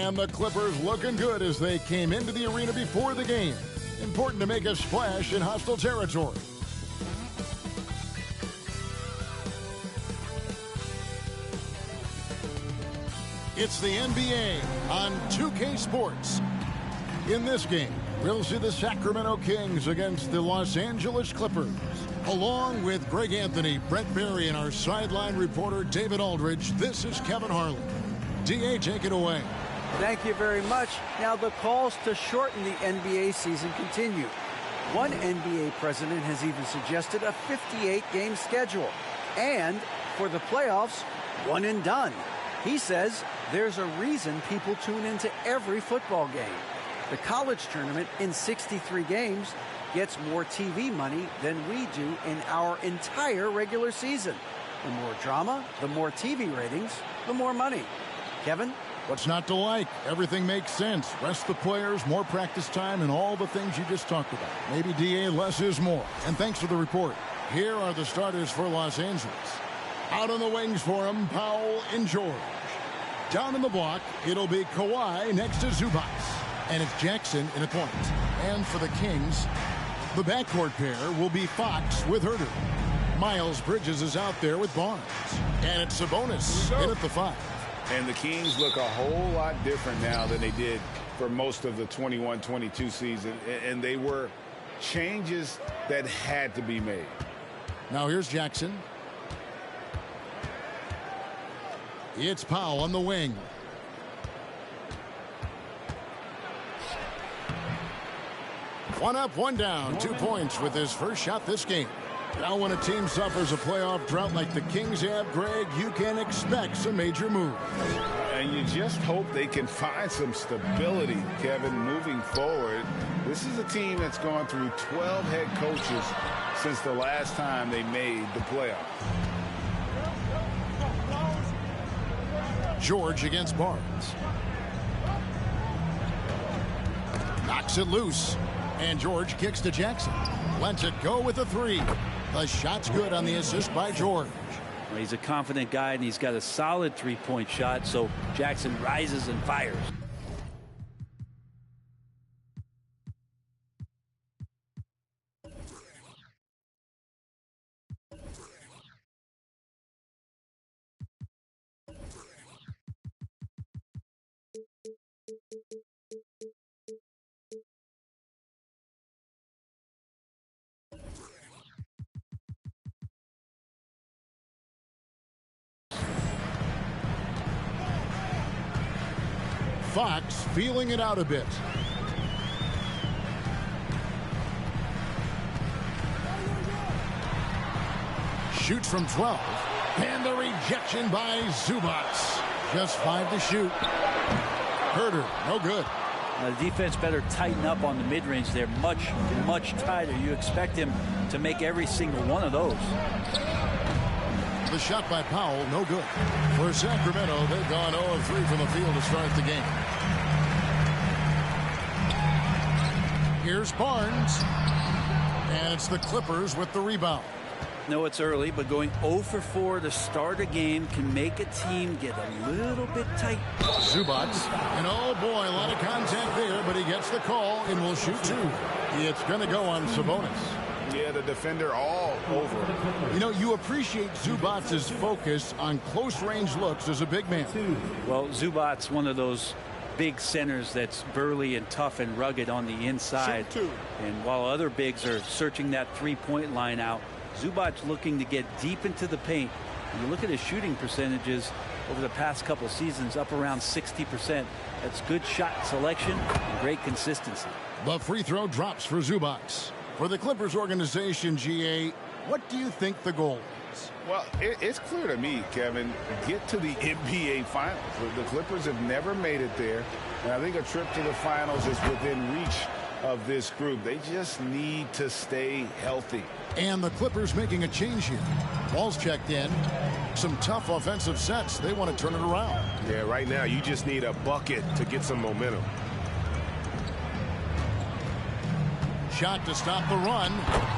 And the Clippers looking good as they came into the arena before the game. Important to make a splash in hostile territory. It's the NBA on 2K Sports. In this game, we'll see the Sacramento Kings against the Los Angeles Clippers. Along with Greg Anthony, Brett Berry, and our sideline reporter David Aldridge, this is Kevin Harlan. D.A., take it away. Thank you very much. Now the calls to shorten the NBA season continue. One NBA president has even suggested a 58-game schedule. And for the playoffs, one and done. He says there's a reason people tune into every football game. The college tournament in 63 games gets more TV money than we do in our entire regular season. The more drama, the more TV ratings, the more money. Kevin? What's not to like? Everything makes sense. Rest the players, more practice time, and all the things you just talked about. Maybe, DA, less is more. And thanks for the report. Here are the starters for Los Angeles. Out on the wings for him, Powell and George. Down in the block, it'll be Kawhi next to Zubac. And it's Jackson in a point. And for the Kings, the backcourt pair will be Fox with Huerter. Miles Bridges is out there with Barnes. And it's Sabonis in at the 5. And the Kings look a whole lot different now than they did for most of the 21-22 season. And they were changes that had to be made. Now here's Jackson. It's Powell on the wing. One up, one down. 2 points with his first shot this game. Now when a team suffers a playoff drought like the Kings have, Greg, you can expect some major moves. And you just hope they can find some stability, Kevin, moving forward. This is a team that's gone through 12 head coaches since the last time they made the playoffs. George against Barnes. Knocks it loose. And George kicks to Jackson. Lets it go with a 3. The shot's good on the assist by George. Well, he's a confident guy, and he's got a solid three-point shot, so Jackson rises and fires. Fox feeling it out a bit. Shoots from 12. And the rejection by Zubac. Just 5 to shoot. Huerter, no good. The defense better tighten up on the mid-range. They're much, much tighter. You expect him to make every single one of those. The shot by Powell, no good. For Sacramento, they've gone 0 of 3 from the field to start the game. Here's Barnes. And it's the Clippers with the rebound. No, it's early, but going 0 for 4 to start a game can make a team get a little bit tight. Zubac. And oh boy, a lot of contact there, but he gets the call and will shoot 2. It's going to go on Sabonis. Yeah, the defender all over. You know, you appreciate Zubac's focus on close-range looks as a big man. Well, Zubac's one of those big centers that's burly and tough and rugged on the inside. And while other bigs are searching that three-point line out, Zubac's looking to get deep into the paint. When you look at his shooting percentages over the past couple seasons, up around 60%. That's good shot selection and great consistency. The free throw drops for Zubac. For the Clippers organization, GA, what do you think the goal is? Well, it's clear to me, Kevin, get to the NBA Finals. The Clippers have never made it there, and I think a trip to the Finals is within reach of this group. They just need to stay healthy. And the Clippers making a change here. Ball's checked in. Some tough offensive sets. They want to turn it around. Yeah, right now you just need a bucket to get some momentum. Shot to stop the run,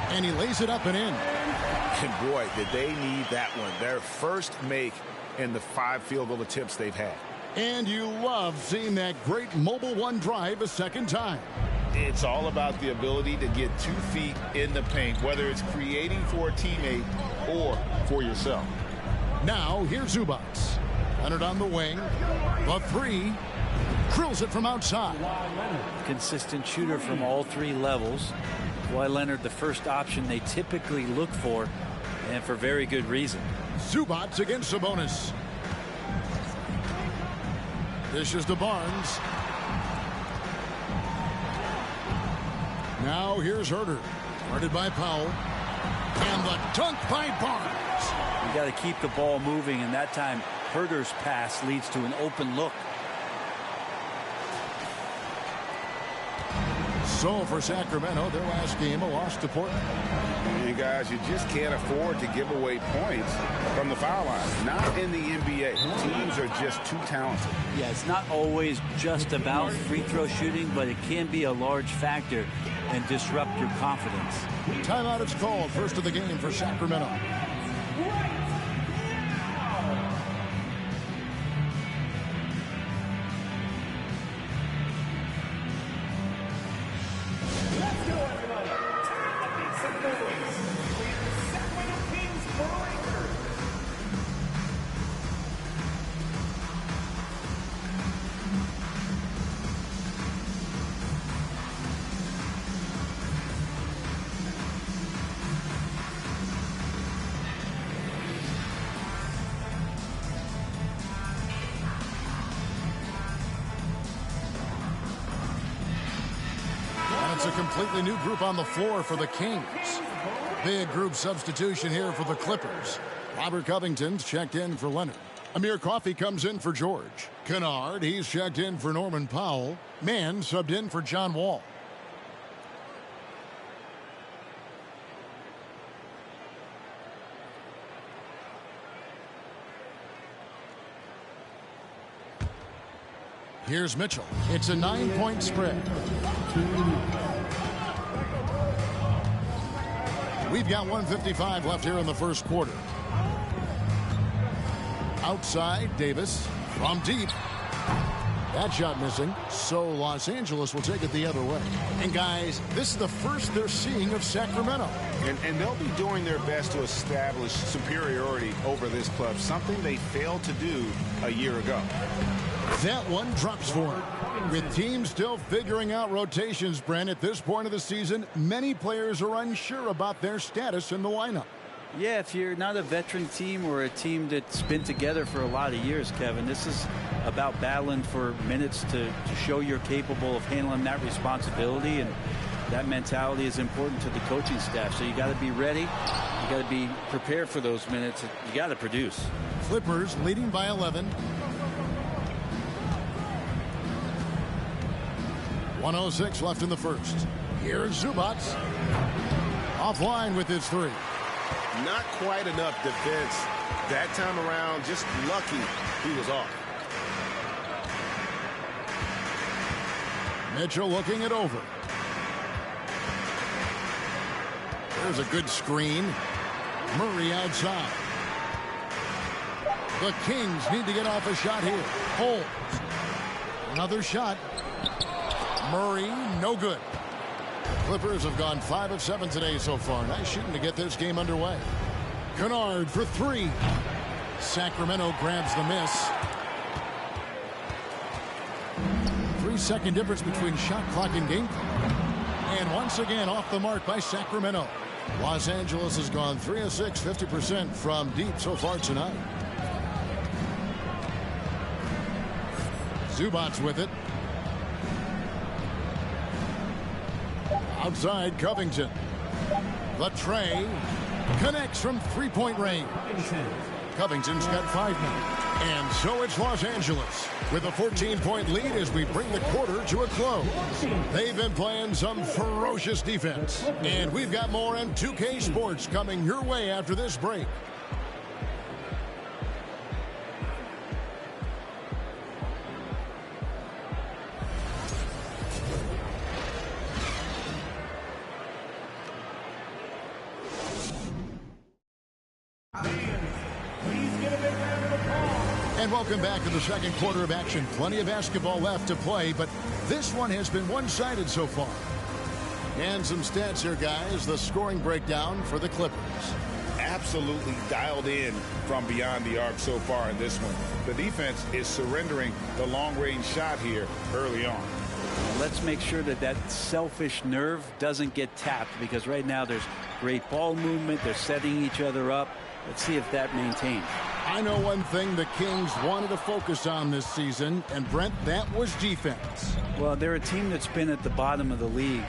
and he lays it up and in. And boy, did they need that one. Their first make in the 5 field goal attempts they've had. And you love seeing that great Mobile One drive a second time. It's all about the ability to get 2 feet in the paint, whether it's creating for a teammate or for yourself. Now, here's Zubac. Leonard on the wing. The three. Drills it from outside. Consistent shooter from all 3 levels. Kawhi Leonard, the first option they typically look for, and for very good reason. Zubac against Sabonis. Dishes to Barnes. Now here's Herter. Guarded by Powell. And the dunk by Barnes. You got to keep the ball moving, and that time Herter's pass leads to an open look. So for Sacramento, their last game, a loss to Portland. And guys, you just can't afford to give away points from the foul line. Not in the NBA. Teams are just too talented. Yeah, it's not always just about free throw shooting, but it can be a large factor and disrupt your confidence. Timeout is called. First of the game for Sacramento. It's a completely new group on the floor for the Kings. Big group substitution here for the Clippers. Robert Covington's checked in for Leonard. Amir Coffey comes in for George. Kennard, he's checked in for Norman Powell. Mann subbed in for John Wall. Here's Mitchell. It's a 9-point spread. We've got 1:55 left here in the first quarter. Outside, Davis from deep. That shot missing, so Los Angeles will take it the other way. And guys, this is the first they're seeing of Sacramento. And they'll be doing their best to establish superiority over this club, something they failed to do a year ago. That one drops for him. With teams still figuring out rotations, Brent, at this point of the season, many players are unsure about their status in the lineup. Yeah, if you're not a veteran team or a team that's been together for a lot of years, Kevin, this is about battling for minutes to show you're capable of handling that responsibility, and that mentality is important to the coaching staff. So you got to be ready. You got to be prepared for those minutes. You got to produce. Clippers leading by 11. 1:06 left in the first. Here's Zubac. Offline with his three. Not quite enough defense that time around. Just lucky he was off. Mitchell looking it over. There's a good screen. Murray outside. The Kings need to get off a shot here. Holmes. Another shot. Murray, no good. Clippers have gone 5 of 7 today so far. Nice shooting to get this game underway. Kennard for three. Sacramento grabs the miss. 3-second difference between shot clock and game clock. And once again off the mark by Sacramento. Los Angeles has gone 3 of 6, 50% from deep so far tonight. Zubac with it. Outside, Covington. The tray connects from three-point range. Covington's got 5 now. And so it's Los Angeles with a 14-point lead as we bring the quarter to a close. They've been playing some ferocious defense. And we've got more M2K Sports coming your way after this break. And welcome back to the second quarter of action. Plenty of basketball left to play, but this one has been one-sided so far. And some stats here, guys. The scoring breakdown for the Clippers. Absolutely dialed in from beyond the arc so far in this one. The defense is surrendering the long-range shot here early on. Let's make sure that that selfish nerve doesn't get tapped, because right now there's great ball movement. They're setting each other up. Let's see if that maintains. I know one thing the Kings wanted to focus on this season, and Brent, that was defense. Well, they're a team that's been at the bottom of the league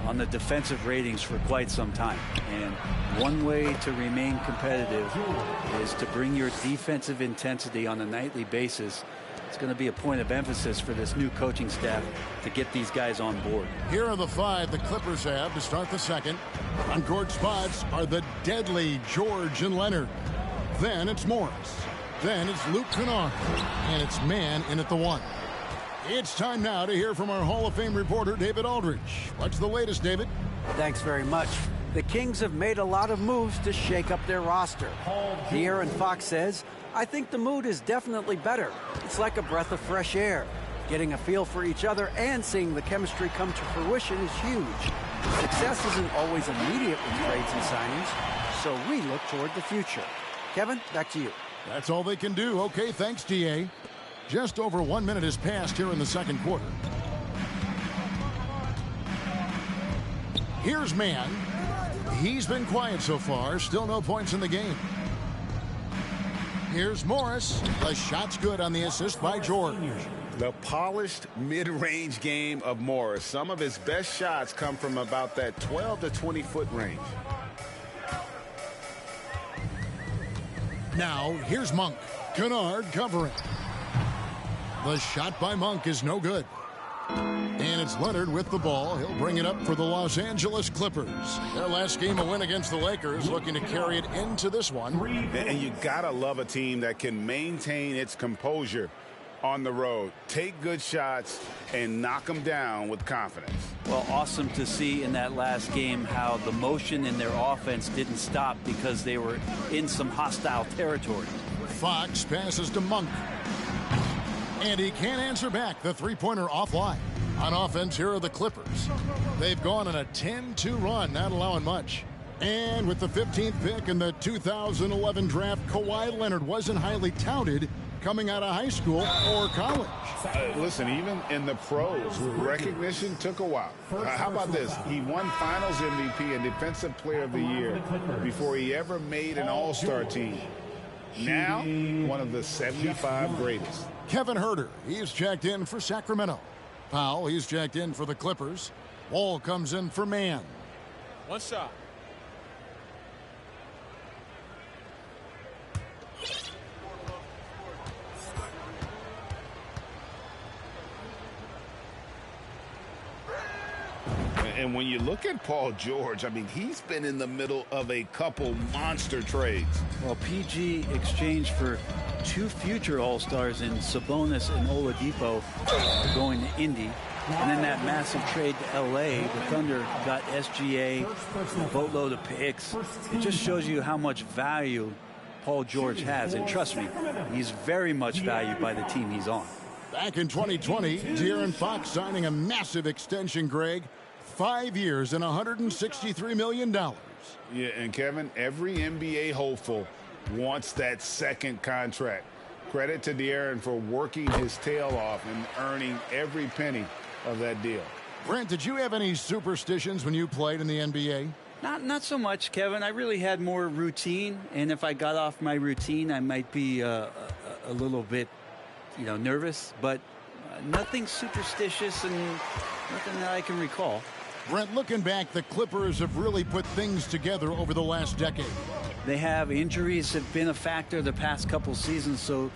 on the defensive ratings for quite some time. And one way to remain competitive is to bring your defensive intensity on a nightly basis. It's going to be a point of emphasis for this new coaching staff to get these guys on board. Here are the 5 the Clippers have to start the second. On court spots are the deadly George and Leonard. Then it's Morris. Then it's Luke Kennard. And it's man in at the 1. It's time now to hear from our Hall of Fame reporter, David Aldridge. What's the latest, David? Thanks very much. The Kings have made a lot of moves to shake up their roster. De'Aaron Fox says, I think the mood is definitely better. It's like a breath of fresh air. Getting a feel for each other and seeing the chemistry come to fruition is huge. Success isn't always immediate with trades and signings, so we look toward the future. Kevin, back to you. That's all they can do. Okay, thanks, D.A. Just over 1 minute has passed here in the second quarter. Here's Man. He's been quiet so far. Still no points in the game. Here's Morris. The shot's good on the assist by George. The polished mid-range game of Morris. Some of his best shots come from about that 12 to 20-foot range. Now, here's Monk. Kennard covering. The shot by Monk is no good. And it's Leonard with the ball. He'll bring it up for the Los Angeles Clippers. Their last game, a win against the Lakers, looking to carry it into this one. And you gotta love a team that can maintain its composure on the road. Take good shots and knock them down with confidence. Well, awesome to see in that last game how the motion in their offense didn't stop because they were in some hostile territory. Fox passes to Monk. And he can't answer back. The three-pointer offline. On offense, here are the Clippers. They've gone on a 10-2 run, not allowing much. And with the 15th pick in the 2011 draft, Kawhi Leonard wasn't highly touted coming out of high school or college. Listen, even in the pros, recognition took a while. How about this? He won Finals MVP and Defensive Player of the Year before he ever made an All-Star team. Now, one of the 75 greatest. Kevin Huerter, he's checked in for Sacramento. Powell, he's checked in for the Clippers. Wall comes in for Man. One shot. And when you look at Paul George, I mean, he's been in the middle of a couple monster trades. Well, PG exchanged for 2 future All-Stars in Sabonis and Oladipo going to Indy. And then that massive trade to L.A., the Thunder got SGA, a boatload of picks. It just shows you how much value Paul George has. And trust me, he's very much valued by the team he's on. Back in 2020, De'Aaron Fox signing a massive extension, Greg. 5 years and $163 million. Yeah, and Kevin, every NBA hopeful wants that second contract. Credit to De'Aaron for working his tail off and earning every penny of that deal. Brent, did you have any superstitions when you played in the NBA? Not so much, Kevin. I really had more routine, and if I got off my routine, I might be a little bit, nervous, but nothing superstitious and nothing that I can recall. Brent, looking back, the Clippers have really put things together over the last decade. They have. Injuries have been a factor the past couple seasons, so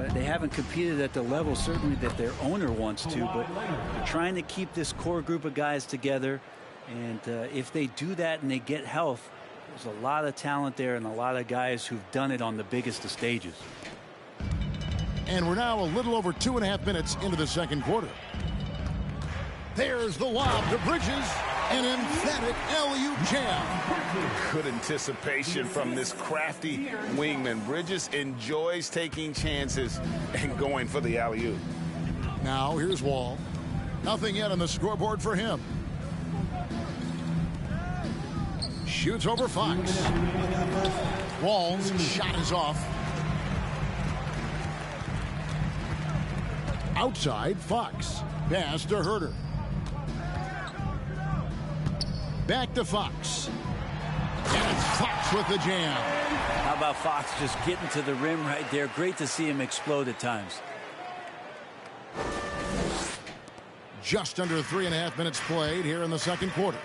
they haven't competed at the level certainly that their owner wants to, but they're trying to keep this core group of guys together, and if they do that and they get health, there's a lot of talent there and a lot of guys who've done it on the biggest of stages. And we're now a little over 2.5 minutes into the second quarter. There's the lob to Bridges. An emphatic alley-oop jam. Good anticipation from this crafty wingman. Bridges enjoys taking chances and going for the alley-oop. Now here's Wall. Nothing yet on the scoreboard for him. Shoots over Fox. Wall's shot is off. Outside, Fox. Pass to Herter. Back to Fox. And it's Fox with the jam. How about Fox just getting to the rim right there? Great to see him explode at times. Just under 3.5 minutes played here in the second quarter.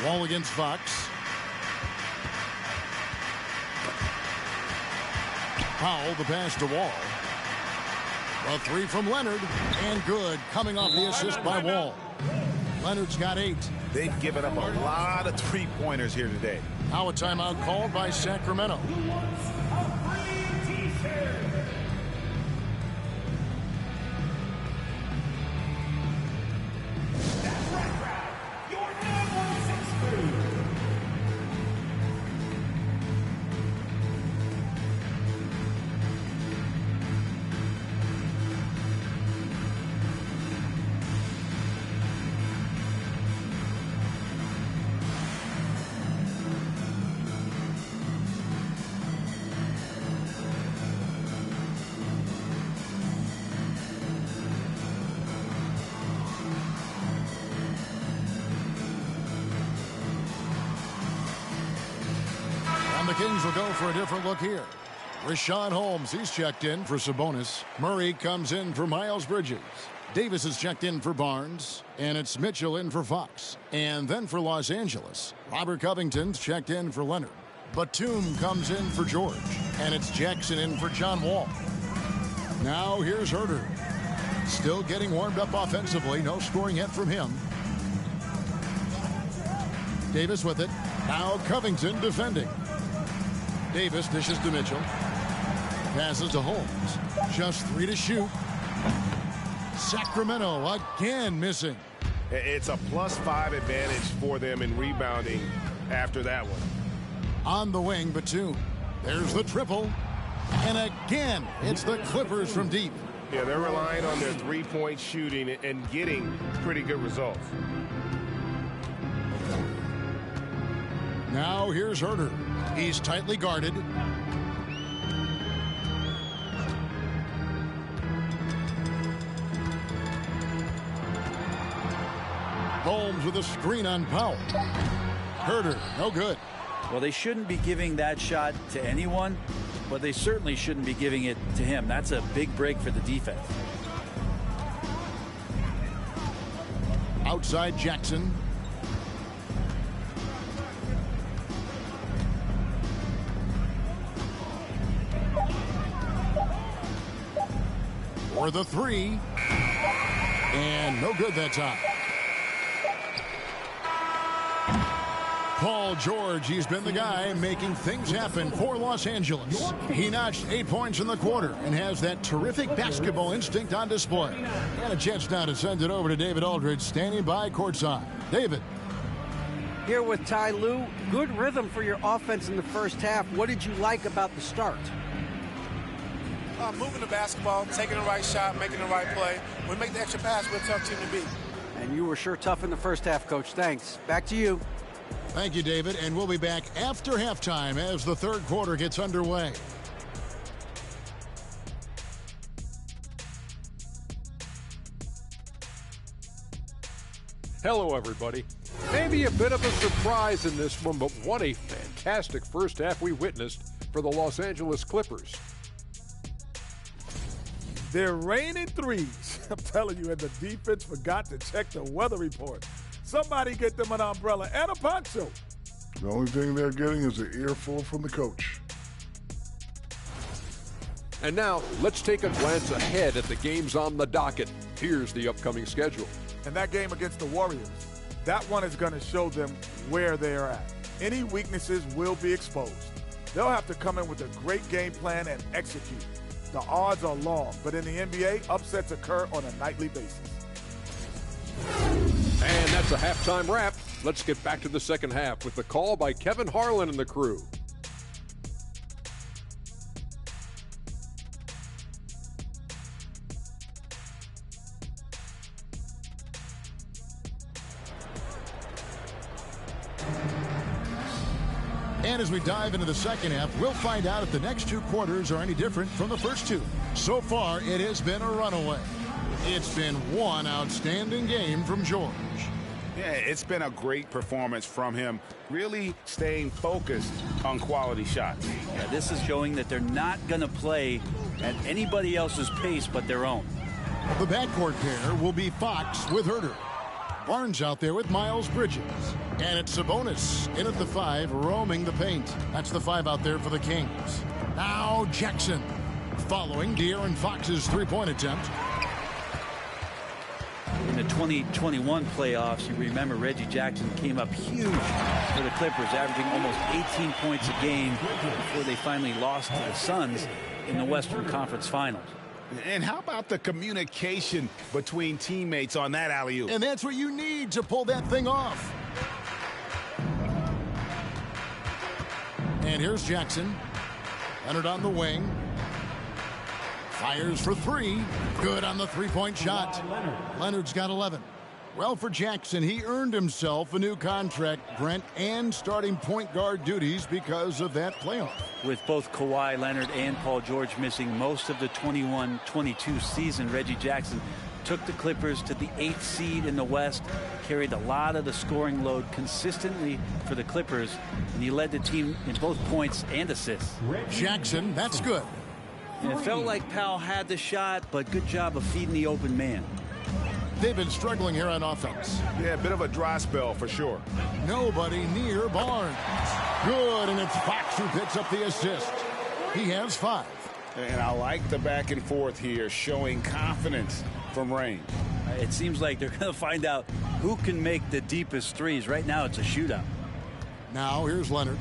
Wall against Fox. Powell, the pass to Wall. A three from Leonard, and good, coming off the assist by Wall. Leonard's got 8. They've given up a lot of three-pointers here today. Now a timeout called by Sacramento. The Kings will go for a different look here. Richaun Holmes, he's checked in for Sabonis. Murray comes in for Miles Bridges. Davis is checked in for Barnes. And it's Mitchell in for Fox. And then for Los Angeles, Robert Covington's checked in for Leonard. Batum comes in for George. And it's Jackson in for John Wall. Now here's Herter. Still getting warmed up offensively. No scoring yet from him. Davis with it. Now Covington defending. Davis dishes to Mitchell. Passes to Holmes. Just 3 to shoot. Sacramento again missing. It's a +5 advantage for them in rebounding after that one. On the wing, Batum. There's the triple. And again, it's the Clippers from deep. Yeah, they're relying on their three-point shooting and getting pretty good results. Now here's Herter. He's tightly guarded. Holmes with a screen on Powell. Herter, no good. Well, they shouldn't be giving that shot to anyone, but they certainly shouldn't be giving it to him. That's a big break for the defense. Outside Jackson. For the 3. And no good that time. Paul George, he's been the guy making things happen for Los Angeles. He notched 8 points in the quarter and has that terrific basketball instinct on display. And a chance now to send it over to David Aldridge, standing by courtside. David. Here with Ty Lue. Good rhythm for your offense in the first half. What did you like about the start? Moving the basketball, taking the right shot, making the right play. When we make the extra pass, we're a tough team to beat. And you were sure tough in the first half, Coach. Thanks. Back to you. Thank you, David. And we'll be back after halftime as the third quarter gets underway. Hello, everybody. Maybe a bit of a surprise in this one, but what a fantastic first half we witnessed for the Los Angeles Clippers. They're raining threes. I'm telling you, and the defense forgot to check the weather report. Somebody get them an umbrella and a poncho. The only thing they're getting is an earful from the coach. And now, let's take a glance ahead at the games on the docket. Here's the upcoming schedule. And that game against the Warriors, that one is going to show them where they are at. Any weaknesses will be exposed. They'll have to come in with a great game plan and execute. The odds are long, but in the NBA, upsets occur on a nightly basis. And that's a halftime wrap. Let's get back to the second half with the call by Kevin Harlan and the crew. And as we dive into the second half, we'll find out if the next two quarters are any different from the first two. So far, it has been a runaway. It's been one outstanding game from George. Yeah, it's been a great performance from him, really staying focused on quality shots. Yeah, this is showing that they're not going to play at anybody else's pace but their own. The backcourt pair will be Fox with Herter. Barnes out there with Miles Bridges. And it's Sabonis in at the 5, roaming the paint. That's the 5 out there for the Kings. Now Jackson, following De'Aaron Fox's three-point attempt. In the 2021 playoffs, you remember Reggie Jackson came up huge for the Clippers, averaging almost 18 points a game before they finally lost to the Suns in the Western Conference Finals. And how about the communication between teammates on that alley-oop? And that's what you need to pull that thing off. And here's Jackson. Leonard on the wing. Fires for 3. Good on the three-point shot. Leonard's got 11. Well, for Jackson, he earned himself a new contract, Brent, and starting point guard duties because of that playoff. With both Kawhi Leonard and Paul George missing most of the 21-22 season, Reggie Jackson took the Clippers to the 8th seed in the West, carried a lot of the scoring load consistently for the Clippers, and he led the team in both points and assists. Jackson, that's good. And it felt like Powell had the shot, but good job of feeding the open man. They've been struggling here on offense. Yeah, a bit of a dry spell for sure. Nobody near Barnes. Good, and it's Fox who picks up the assist. He has 5. And I like the back and forth here, showing confidence from Rain. It seems like they're going to find out who can make the deepest threes. Right now, it's a shootout. Now, here's Leonard.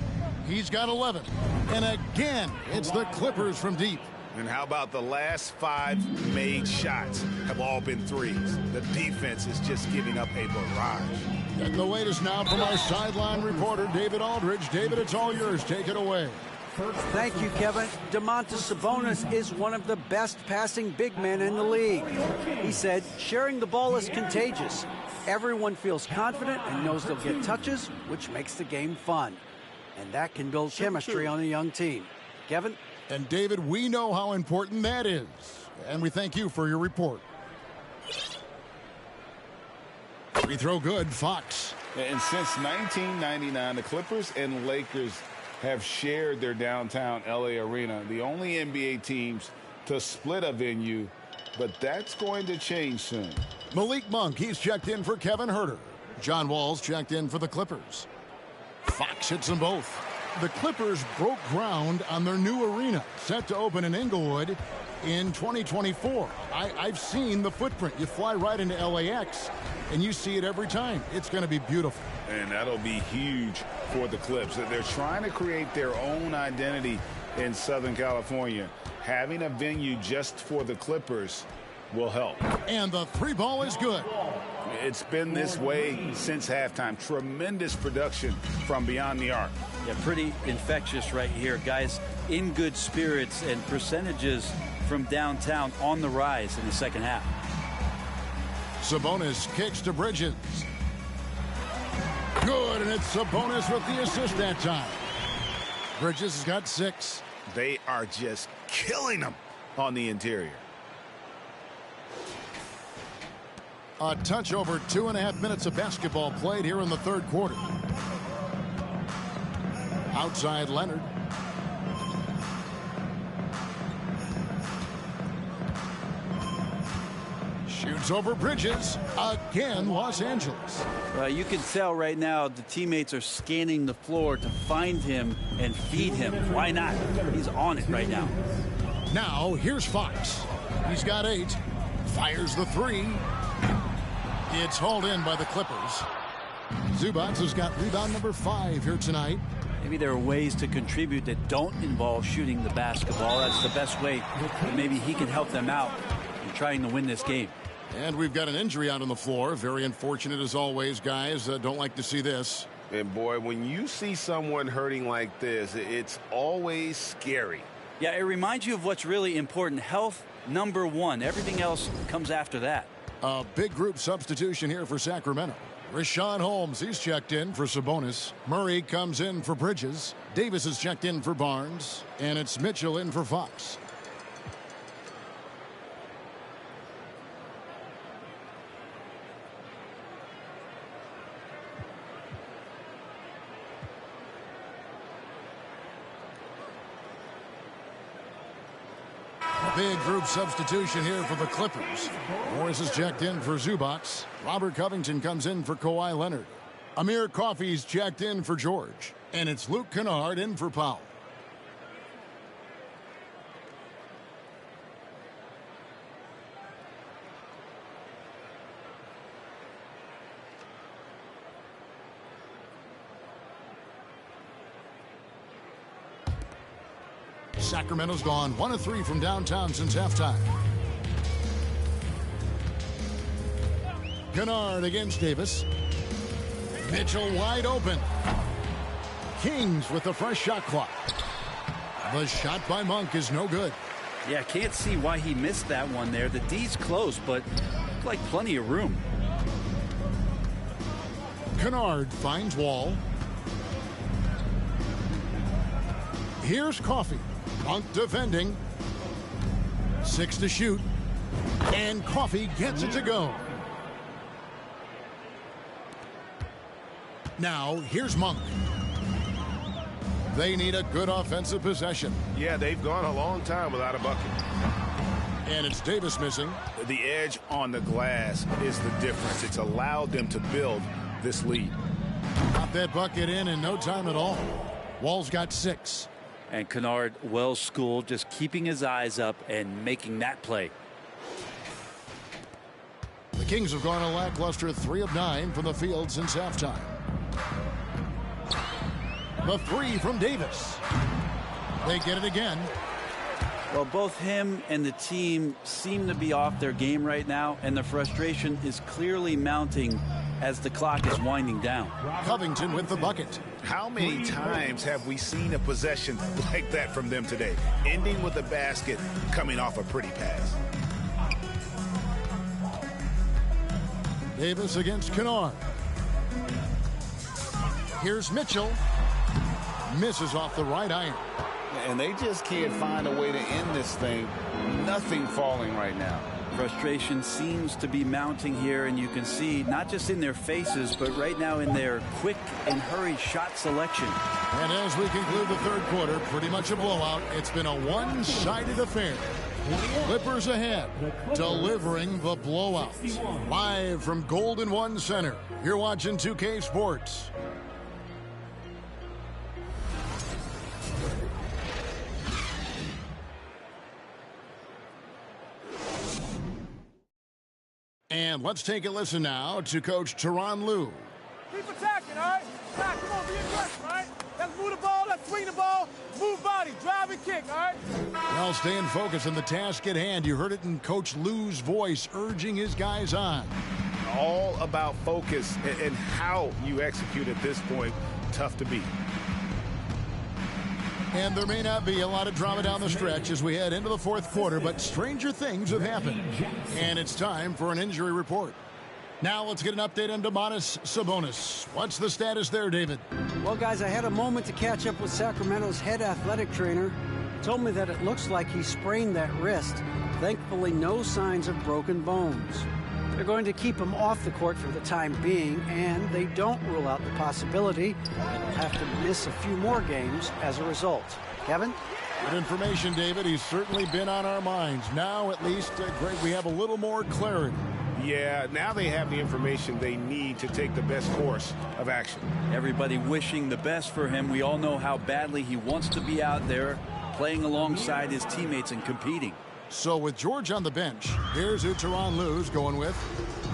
He's got 11. And again, it's the Clippers from deep. And how about the last 5 made shots have all been threes? The defense is just giving up a barrage. And the latest now from our sideline reporter, David Aldridge. David, it's all yours. Take it away. Thank you, Kevin. Domantas Sabonis is one of the best passing big men in the league. He said, sharing the ball is contagious. Everyone feels confident and knows they'll get touches, which makes the game fun. And that can build chemistry on a young team. Kevin? And David, we know how important that is. And we thank you for your report. Free throw good, Fox. And since 1999, the Clippers and Lakers have shared their downtown LA arena, the only NBA teams to split a venue, but that's going to change soon. Malik Monk, he's checked in for Kevin Herter. John Wall's checked in for the Clippers. Fox hits them both. The Clippers broke ground on their new arena, set to open in Inglewood in 2024. I've seen the footprint. You fly right into LAX, and you see it every time. It's going to be beautiful. And that'll be huge for the Clips. They're trying to create their own identity in Southern California. Having a venue just for the Clippers will help. And the 3 ball is good. It's been this way since halftime. Tremendous production from beyond the arc. Yeah, pretty infectious right here. Guys in good spirits, and percentages from downtown on the rise in the second half. Sabonis kicks to Bridges. Good, and it's Sabonis with the assist that time. Bridges has got 6. They are just killing them on the interior. A touch over 2.5 minutes of basketball played here in the third quarter. Outside Leonard. Shoots over Bridges. Again, Los Angeles. You can tell right now the teammates are scanning the floor to find him and feed him. Why not? He's on it right now. Now, here's Fox. He's got 8. Fires the 3. It's hauled in by the Clippers. Zubac has got rebound number 5 here tonight. Maybe there are ways to contribute that don't involve shooting the basketball. That's the best way that maybe he can help them out in trying to win this game. And we've got an injury out on the floor. Very unfortunate as always, guys. Don't like to see this. And boy, when you see someone hurting like this, it's always scary. Yeah, it reminds you of what's really important. Health, number one. Everything else comes after that. A big group substitution here for Sacramento. Richaun Holmes, he's checked in for Sabonis. Murray comes in for Bridges. Davis is checked in for Barnes. And it's Mitchell in for Fox. Big group substitution here for the Clippers. Morris is checked in for Zubac. Robert Covington comes in for Kawhi Leonard. Amir Coffey's checked in for George. And it's Luke Kennard in for Powell. Sacramento's gone 1 of 3 from downtown since halftime. Kennard against Davis. Mitchell wide open. Kings with the fresh shot clock. The shot by Monk is no good. Yeah, can't see why he missed that one there. The D's close, but like plenty of room. Kennard finds Wall. Here's Coffey. Monk defending. 6 to shoot. And Coffey gets it to go. Now, here's Monk. They need a good offensive possession. Yeah, they've gone a long time without a bucket. And it's Davis missing. The edge on the glass is the difference. It's allowed them to build this lead. Got that bucket in no time at all. Wall's got 6. And Kennard, well schooled, just keeping his eyes up and making that play. The Kings have gone a lackluster 3 of 9 from the field since halftime. The 3 from Davis. They get it again. Well, both him and the team seem to be off their game right now, and the frustration is clearly mounting as the clock is winding down. Covington with the bucket. How many times have we seen a possession like that from them today? Ending with a basket, coming off a pretty pass. Davis against Kennard. Here's Mitchell. Misses off the right iron. And they just can't find a way to end this thing. Nothing falling right now. Frustration seems to be mounting here, and you can see not just in their faces, but right now in their quick and hurried shot selection. And as we conclude the third quarter, pretty much a blowout. It's been a one-sided affair. Clippers ahead, delivering the blowout. Live from Golden One Center, you're watching 2K Sports. And let's take a listen now to Coach Tyronn Lue. Keep attacking, all right? Attack, come on, be aggressive, all right? Let's move the ball, let's swing the ball, move body, drive and kick, all right? Well, staying focused on the task at hand. You heard it in Coach Lue's voice, urging his guys on. All about focus and how you execute at this point. Tough to beat. And there may not be a lot of drama down the stretch as we head into the fourth quarter, but stranger things have happened. And it's time for an injury report. Now let's get an update on Domantas Sabonis. What's the status there, David? Well, guys, I had a moment to catch up with Sacramento's head athletic trainer. He told me that it looks like he sprained that wrist. Thankfully, no signs of broken bones. They're going to keep him off the court for the time being, and they don't rule out the possibility that he'll have to miss a few more games as a result. Kevin? Good information, David. He's certainly been on our minds. Now, at least, Greg, we have a little more clarity. Yeah, now they have the information they need to take the best course of action. Everybody wishing the best for him. We all know how badly he wants to be out there playing alongside his teammates and competing. So with George on the bench, here's who Tyronn Lue's going with.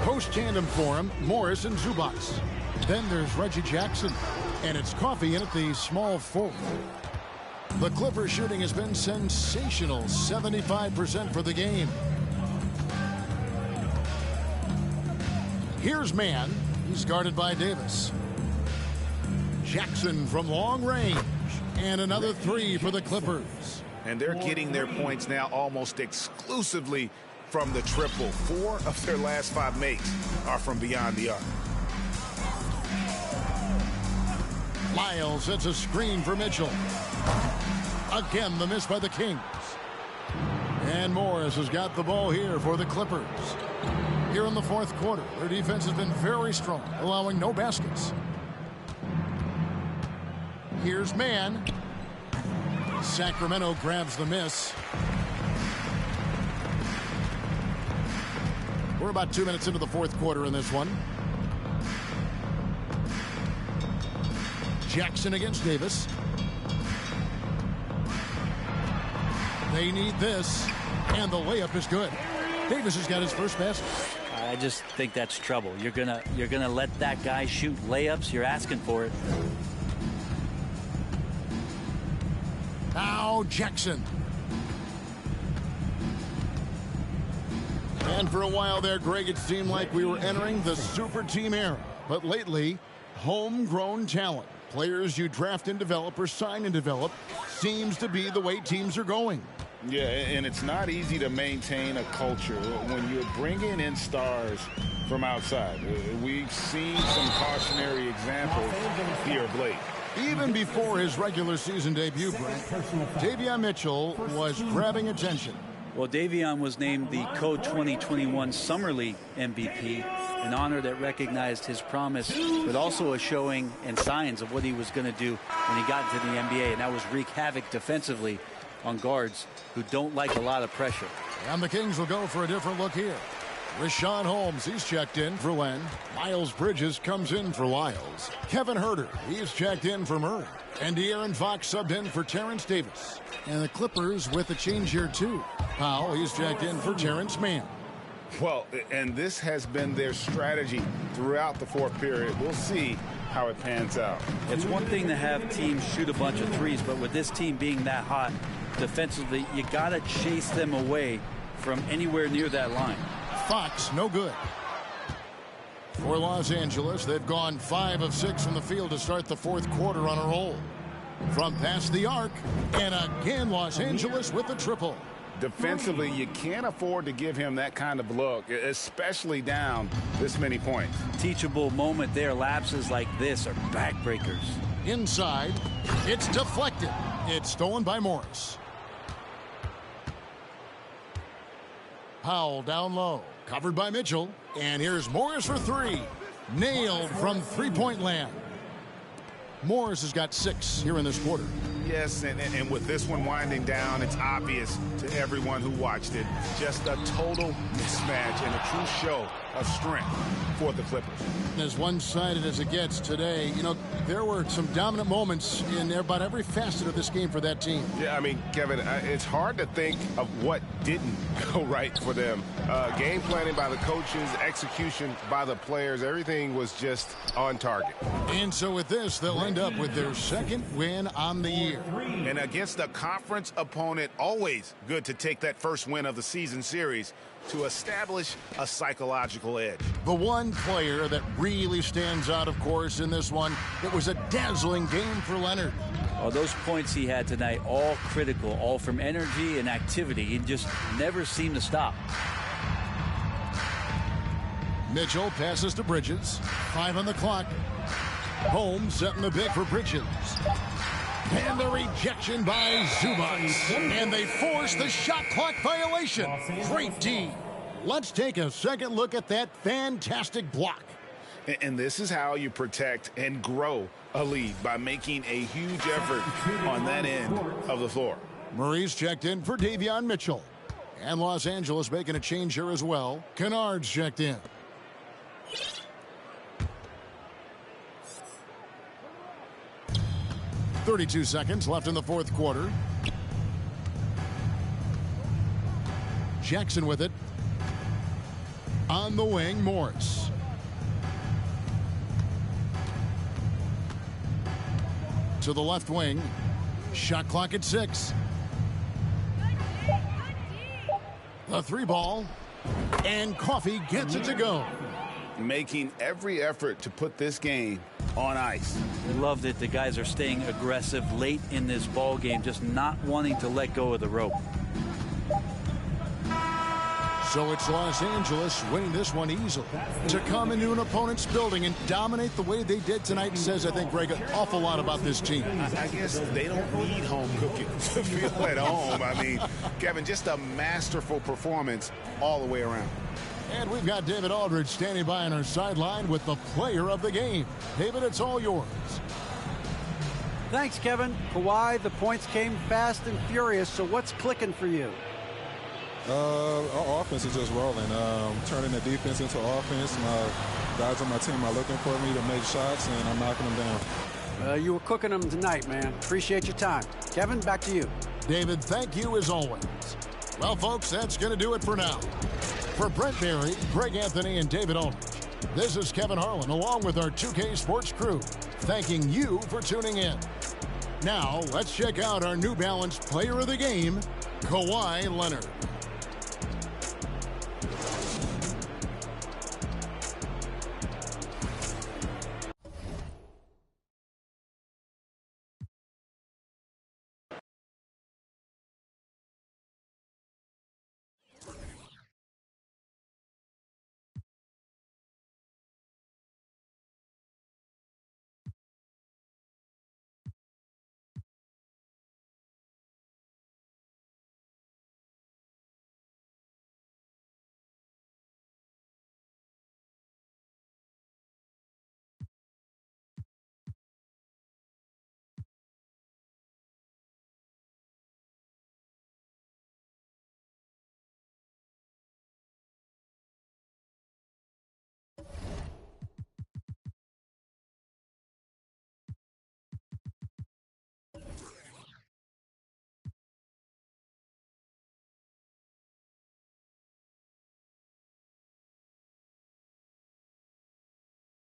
Post tandem for him, Morris and Zubac. Then there's Reggie Jackson, and it's Coffey in at the small forward. The Clippers shooting has been sensational, 75% for the game. Here's Mann. He's guarded by Davis. Jackson from long range. And another three for the Clippers. And they're getting their points now almost exclusively from the triple. 4 of their last 5 makes are from beyond the arc. Lyles sets a screen for Mitchell. Again, the miss by the Kings. And Morris has got the ball here for the Clippers. Here in the fourth quarter, their defense has been very strong, allowing no baskets. Here's Mann. Sacramento grabs the miss. We're about 2 minutes into the fourth quarter in this one. Jackson against Davis. They need this, and the layup is good. Davis has got his first basket. I just think that's trouble. You're gonna let that guy shoot layups. You're asking for it. Now Jackson. And for a while there, Greg, it seemed like we were entering the super team era. But lately, homegrown talent, players you draft and develop or sign and develop, seems to be the way teams are going. Yeah, and it's not easy to maintain a culture when you're bringing in stars from outside. We've seen some cautionary examples here of late. Even before his regular season debut, Brent, Davion Mitchell was grabbing attention. Well, Davion was named the Co-2021 Summer League MVP, an honor that recognized his promise, but also a showing and signs of what he was going to do when he got into the NBA, and that was wreak havoc defensively on guards who don't like a lot of pressure. And the Kings will go for a different look here. Richaun Holmes, he's checked in for Len. Miles Bridges comes in for Lyles. Kevin Huerter, he's checked in for Murray. And De'Aaron Fox subbed in for Terrence Davis. And the Clippers with a change here too. Powell, he's checked in for Terrence Mann. Well, and this has been their strategy throughout the fourth period. We'll see how it pans out. It's one thing to have teams shoot a bunch of threes, but with this team being that hot defensively, you got to chase them away from anywhere near that line. Fox, no good. For Los Angeles, they've gone 5 of 6 from the field to start the fourth quarter on a roll. From past the arc, and again Los Angeles with a triple. Defensively, you can't afford to give him that kind of look, especially down this many points. Teachable moment there. Lapses like this are backbreakers. Inside, it's deflected. It's stolen by Morris. Powell down low, covered by Mitchell. And here's Morris for 3. Nailed from three-point land. Morris has got 6 here in this quarter. Yes, and with this one winding down, it's obvious to everyone who watched it. Just a total mismatch and a true show of strength for the Clippers. As one-sided as it gets today, you know, there were some dominant moments in about every facet of this game for that team. Yeah, I mean, Kevin, it's hard to think of what didn't go right for them. Game planning by the coaches, execution by the players, everything was just on target. And so with this, they'll end up with their second win on the year. And against a conference opponent, always good to take that first win of the season series to establish a psychological edge. The one player that really stands out, of course, in this one, it was a dazzling game for Leonard. Oh, those points he had tonight, all critical, all from energy and activity. He just never seemed to stop. Mitchell passes to Bridges. 5 on the clock. Holmes setting the big for Bridges. And the rejection by Zubac. And they force the shot clock violation. Great D. Let's take a second look at that fantastic block. And this is how you protect and grow a lead, by making a huge effort on that end of the floor. Murray's checked in for Davion Mitchell. And Los Angeles making a change here as well. Kennard's checked in. .32 seconds left in the fourth quarter. Jackson with it. On the wing, Morris. To the left wing. Shot clock at 6. The 3 ball. And Coffey gets it to go. making every effort to put this game on ice. Love that the guys are staying aggressive late in this ball game, just not wanting to let go of the rope. So it's Los Angeles winning this one easily. To come into an opponent's building and dominate the way they did tonight says, I think, Greg, an awful lot about this team. I guess they don't need home cooking to feel at home. I mean, Kevin, just a masterful performance all the way around. And we've got David Aldridge standing by on our sideline with the player of the game. David, it's all yours. Thanks, Kevin. Kawhi, the points came fast and furious, so what's clicking for you? Our offense is just rolling. Turning the defense into offense. My guys on my team are looking for me to make shots, and I'm knocking them down. You were cooking them tonight, man. Appreciate your time. Kevin, back to you. David, thank you as always. Well, folks, that's going to do it for now. For Brent Barry, Greg Anthony, and David Aldridge, this is Kevin Harlan along with our 2K Sports crew, thanking you for tuning in. Now, let's check out our New Balance player of the game, Kawhi Leonard.